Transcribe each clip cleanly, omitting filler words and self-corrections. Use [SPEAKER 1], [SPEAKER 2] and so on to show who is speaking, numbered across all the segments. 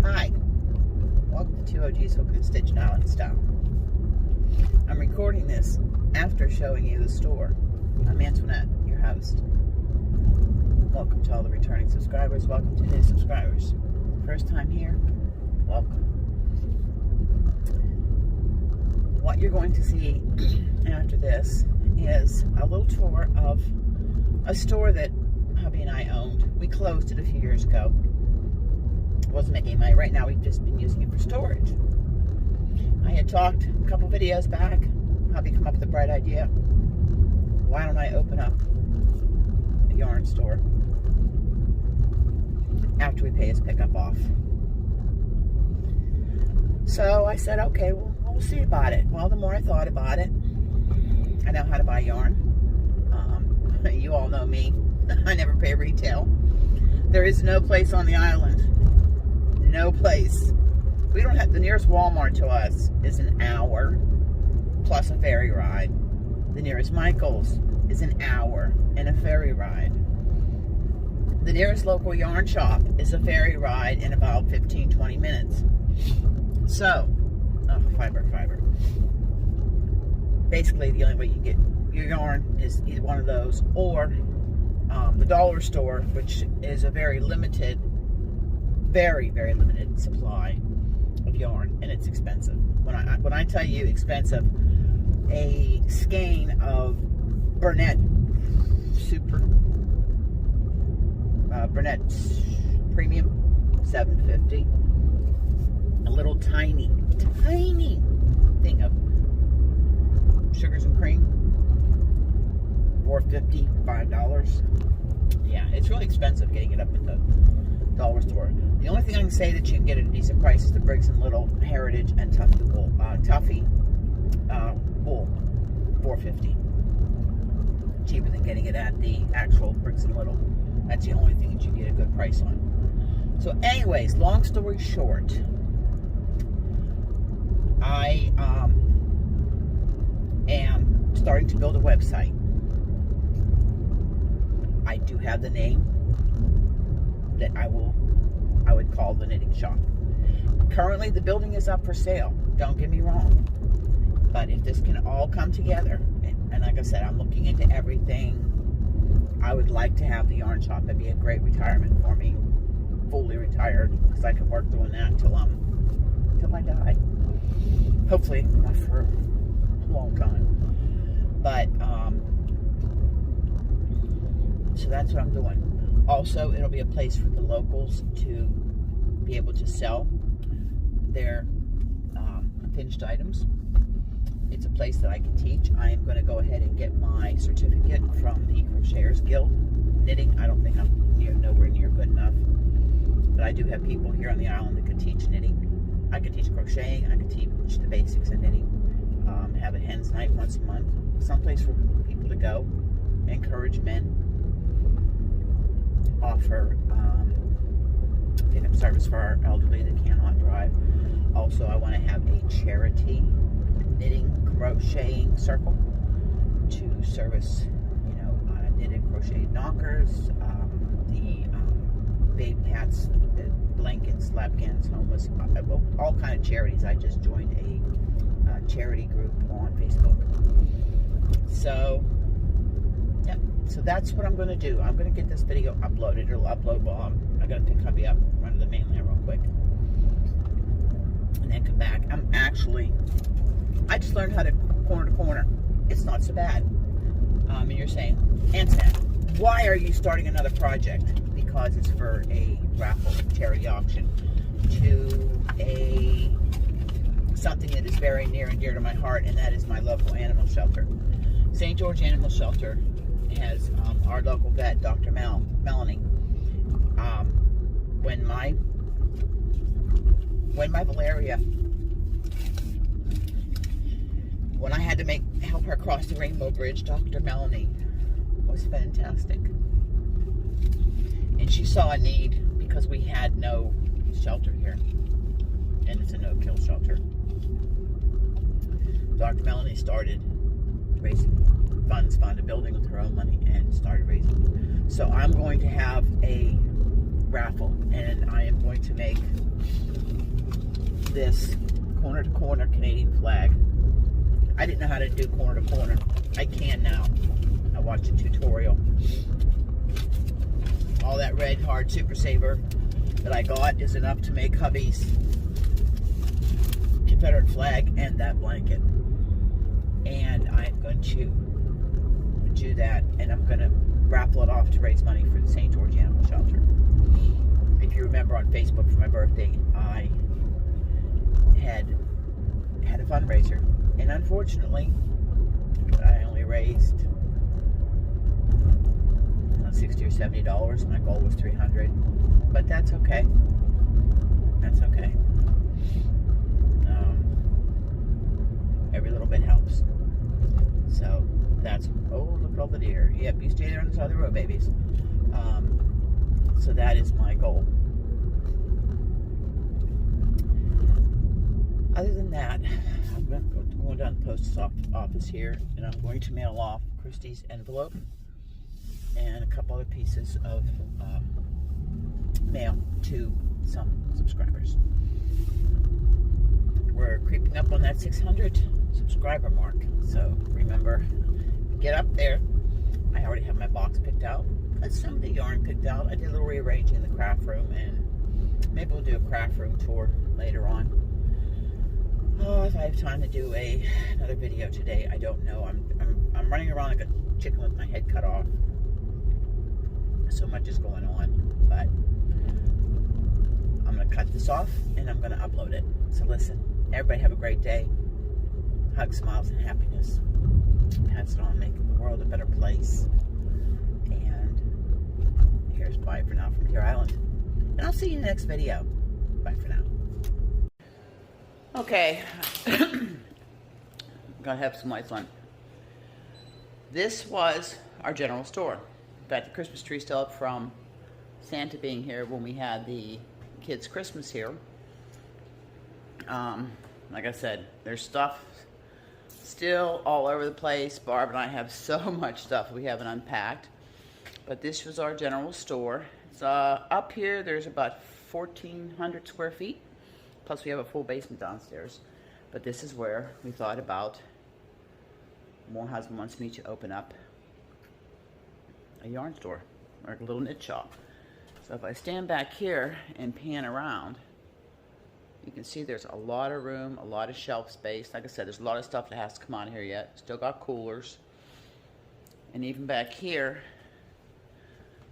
[SPEAKER 1] Hi, welcome to 2 OGs Hook and Stitch Island Style. I'm recording this after showing you the store. I'm Antoinette, your host. Welcome to all the returning subscribers. Welcome to new subscribers. First time here, welcome. What you're going to see after this is a little tour of a store that hubby and I owned. We closed it a few years ago. Wasn't making money. Right now we've just been using it for storage. I had talked a couple videos back, hubby come up with a bright idea. Why don't I open up a yarn store after we pay his pickup off? So I said, okay, well, we'll see about it. Well, the more I thought about it, I know how to buy yarn. You all know me. I never pay retail. There is no place on the island. No place. We don't have, the nearest Walmart to us is an hour plus a ferry ride. The nearest Michael's is an hour and a ferry ride. The nearest local yarn shop is a ferry ride in about 15-20 minutes. So, fiber. Basically, the only way you can get your yarn is either one of those or the dollar store, which is a very limited, very limited supply of yarn, and it's expensive. When I tell you expensive, a skein of Burnett Burnett Premium, $7.50. A little tiny thing of sugars and cream, $4.50, $5. Yeah, it's really expensive getting it up at the dollar store. The only thing I can say that you can get at a decent price is the Briggs & Little Heritage and Tuffy wool. Wool, $4.50. Cheaper than getting it at the actual Briggs & Little. That's the only thing that you get a good price on. So anyways, long story short, I am starting to build a website. I do have the name that I would call the knitting shop. Currently the building is up for sale, don't get me wrong, but if this can all come together, and like I said, I'm looking into everything. I would like to have the yarn shop. That'd be a great retirement for me, fully retired, because I can work doing that till I die, hopefully not for a long time. But so that's what I'm doing. Also, it'll be a place for the locals to be able to sell their finished items. It's a place that I can teach. I am going to go ahead and get my certificate from the Crocheters Guild. Knitting, I don't think I'm nowhere near good enough. But I do have people here on the island that can teach knitting. I can teach crocheting. I can teach the basics of knitting. Have a hen's night once a month. Someplace for people to go. Encourage men. Offer pickup service for our elderly that cannot drive. Also, I want to have a charity knitting crocheting circle to service, knitted crocheted knockers, the baby hats, the blankets, lapgans, homeless, all kind of charities. I just joined a charity group on Facebook. So, yep. So that's what I'm going to do. I'm going to get this video uploaded. It'll upload while I'm going to pick hubby up, run to the mainland real quick, and then come back. I just learned how to corner to corner. It's not so bad. And you're saying, Antoinette, why are you starting another project? Because it's for a raffle charity auction to something that is very near and dear to my heart, and that is my local animal shelter. St. George Animal Shelter has our local vet, Dr. Melanie. When my Valeria, when I had to help her cross the Rainbow Bridge, Dr. Melanie was fantastic. And she saw a need because we had no shelter here. And it's a no-kill shelter. Dr. Melanie started raising funds, found a building with her own money, and started raising. So I'm going to have a raffle, and I am going to make this corner to corner Canadian flag. I didn't know how to do corner to corner. I can now. I watched a tutorial. All that red hard Super Saver that I got is enough to make hubby's Confederate flag and that blanket. And I'm going to do that, and I'm going to raffle it off to raise money for the St. George Animal Shelter. If you remember, on Facebook for my birthday, I had a fundraiser, and unfortunately I only raised $60 or $70. My goal was $300, but that's okay. That's okay. Every little bit helps. So that's, oh, look at all the deer. Yep, you stay there on the side of the road, babies. So that is my goal. Other than that, I'm going down to the post office here, and I'm going to mail off Christy's envelope and a couple other pieces of mail to some subscribers. We're creeping up on that 600 subscriber mark, so remember, get up there. I already have my box picked out. Got some of the yarn picked out. I did a little rearranging in the craft room, and maybe we'll do a craft room tour later on. Oh, if I have time to do another video today, I don't know. I'm running around like a chicken with my head cut off. So much is going on, but I'm gonna cut this off and I'm gonna upload it. So listen, everybody have a great day. Hugs, smiles, and happiness. Pass it on, making the world a better place. And here's bye for now from Deer Island. And I'll see you in the next video. Bye for now. Okay, gotta have some lights on. This was our general store. In fact, the Christmas tree still up from Santa being here when we had the kids' Christmas here. Like I said, there's stuff still all over the place. Barb and I have so much stuff we haven't unpacked. But this was our general store. It's up here, there's about 1,400 square feet. Plus we have a full basement downstairs. But this is where we thought about, my husband wants me to open up a yarn store, or a little knit shop. So if I stand back here and pan around, you can see there's a lot of room, a lot of shelf space. Like I said, there's a lot of stuff that has to come on here yet. Still got coolers. And even back here,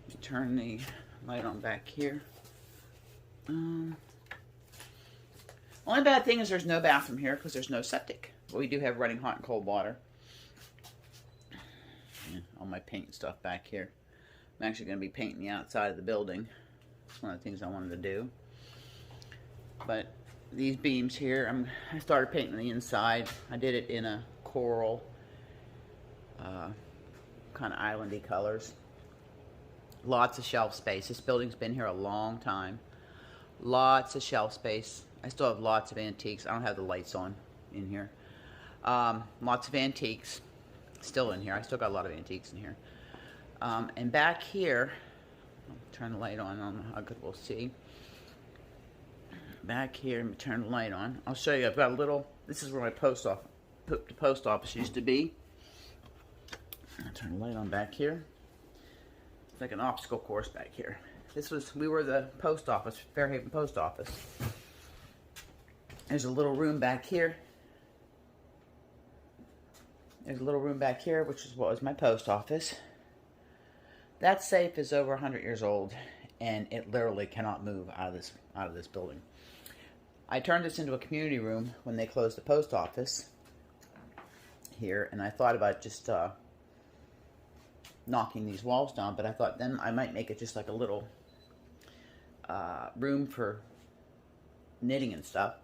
[SPEAKER 1] let me turn the light on back here. Only bad thing is there's no bathroom here because there's no septic. But we do have running hot and cold water. Yeah, all my paint and stuff back here. I'm actually going to be painting the outside of the building. It's one of the things I wanted to do. But these beams here, I started painting the inside. I did it in a coral, kind of islandy colors. Lots of shelf space. This building's been here a long time. Lots of shelf space. I still have lots of antiques. I don't have the lights on in here. Lots of antiques still in here. I still got a lot of antiques in here. And back here, I'll turn the light on. I don't know how good we'll see. Back here, let me turn the light on. I'll show you. I've got a little, this is where my the post office used to be. I'll turn the light on back here. It's like an obstacle course back here. We were the post office, Fairhaven Post Office. There's a little room back here. There's a little room back here, which is what was my post office. That safe is over 100 years old, and it literally cannot move out of this building. I turned this into a community room when they closed the post office here, and I thought about just knocking these walls down, but I thought then I might make it just like a little room for knitting and stuff.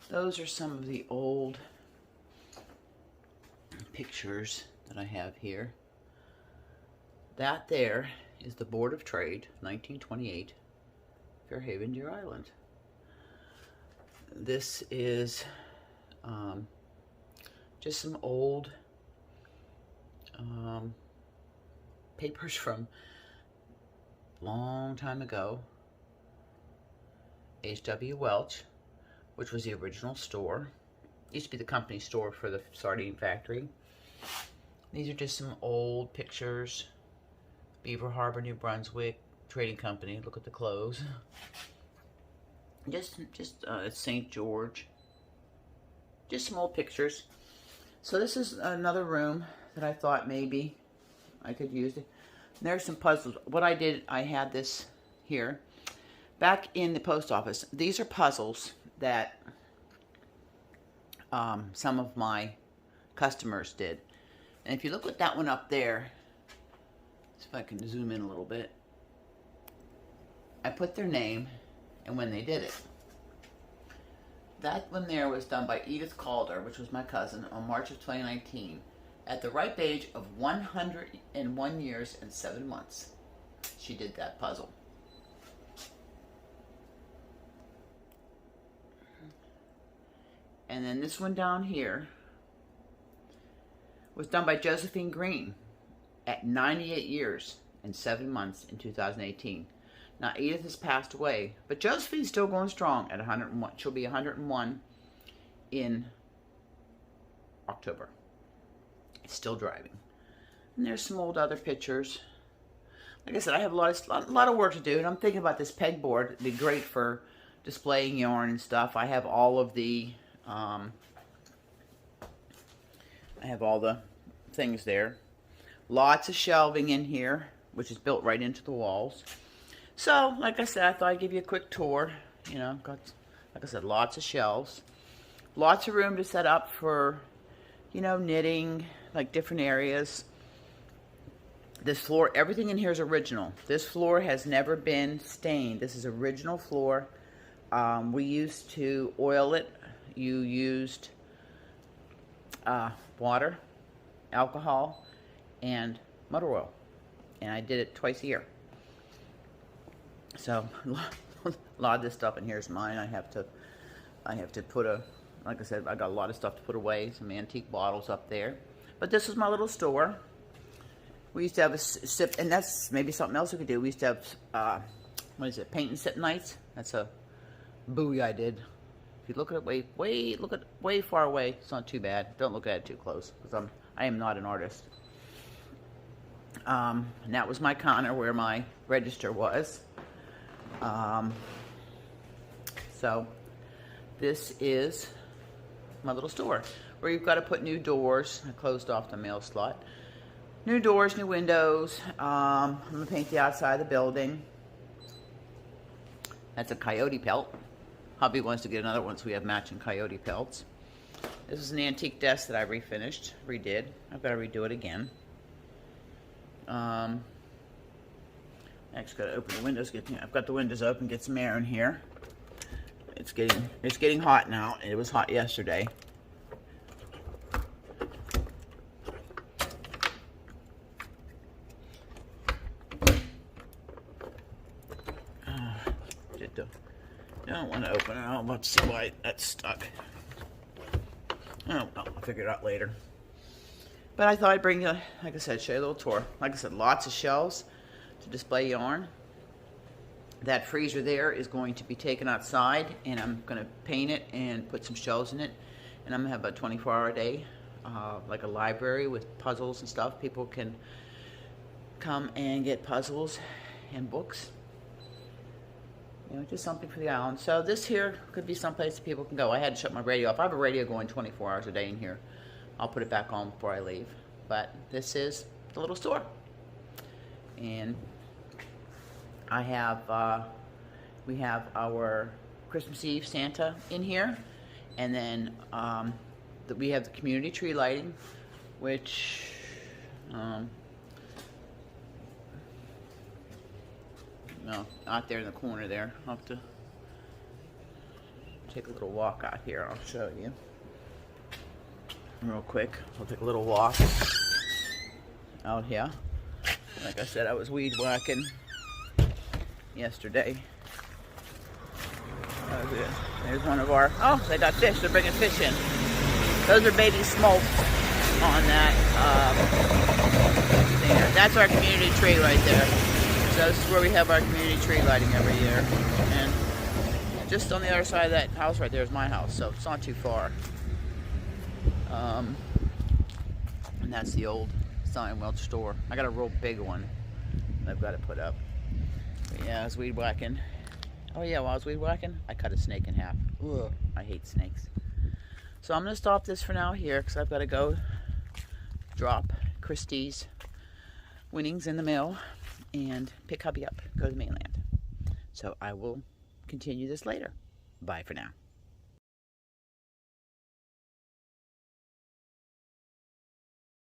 [SPEAKER 1] Those are some of the old pictures that I have here. That there is the Board of Trade, 1928, Fairhaven, Deer Island. This is just some old papers from a long time ago. H.W. Welch, which was the original store. It used to be the company store for the sardine factory. These are just some old pictures. Beaver Harbor, New Brunswick Trading Company. Look at the clothes. Just it's St. George. Just some old pictures. So this is another room that I thought maybe I could use it. And there's some puzzles. What I did, I had this here. Back in the post office, these are puzzles that some of my customers did. And if you look at that one up there, see if I can zoom in a little bit. I put their name and when they did it. That one there was done by Edith Calder, which was my cousin, on March of 2019, at the ripe age of 101 years and 7 months. She did that puzzle. And then this one down here was done by Josephine Green at 98 years and 7 months in 2018. Now, Edith has passed away, but Josephine's still going strong at 101. She'll be 101 in October. Still driving. And there's some old other pictures. Like I said, I have a lot of work to do, and I'm thinking about this pegboard. It'd be great for displaying yarn and stuff. I have all of the things there. Lots of shelving in here, which is built right into the walls. So, like I said, I thought I'd give you a quick tour. You know, got, like I said, lots of shelves. Lots of room to set up for, you know, knitting, like different areas. This floor, everything in here is original. This floor has never been stained. This is original floor. We used to oil it. You used water, alcohol, and motor oil. And I did it twice a year. So a lot of this stuff in here is mine. I have to put like I said, I got a lot of stuff to put away, some antique bottles up there. But this was my little store. We used to have a sip, and that's maybe something else we could do. We used to have, what is it, paint and sip nights. That's a buoy I did. If you look at it way far away, it's not too bad. Don't look at it too close, because I am not an artist. And that was my counter where my register was. So this is my little store where you've got to put new doors. I closed off the mail slot. New doors, new windows. I'm going to paint the outside of the building. That's a coyote pelt. Hubby wants to get another one, so we have matching coyote pelts. This is an antique desk that I redid. I've got to redo it again. I just got to open the windows. I've got the windows open, get some air in here. It's getting hot now. It was hot yesterday. Don't want to open it. I'm about to see why that's stuck. Oh, I'll figure it out later. But I thought I'd bring you, like I said, show you a little tour. Like I said, lots of shelves to display yarn. That freezer there is going to be taken outside, and I'm going to paint it and put some shelves in it. And I'm going to have a 24-hour day, like a library with puzzles and stuff. People can come and get puzzles and books. You know, just something for the island. So this here could be someplace that people can go. I had to shut my radio off. I have a radio going 24 hours a day in here. I'll put it back on before I leave. But this is the little store. And I have, we have our Christmas Eve Santa in here. And then we have the community tree lighting, which, no, out there in the corner there. I'll have to take a little walk out here. I'll show you real quick. I'll take a little walk out here. Like I said, I was weed whacking yesterday. There's one of our, oh, they got fish. They're bringing fish in. Those are baby smolts on that there. That's our community tree right there. So this is where we have our community tree lighting every year. And just on the other side of that house right there is my house, so it's not too far. And that's the old Simon Welch store. I got a real big one I've got to put up. But yeah, I was weed whacking. Oh yeah, while I was weed whacking, I cut a snake in half. Ugh, I hate snakes. So I'm going to stop this for now here because I've got to go drop Christy's winnings in the mail and pick hubby up, go to the mainland. So I will continue this later. Bye for now.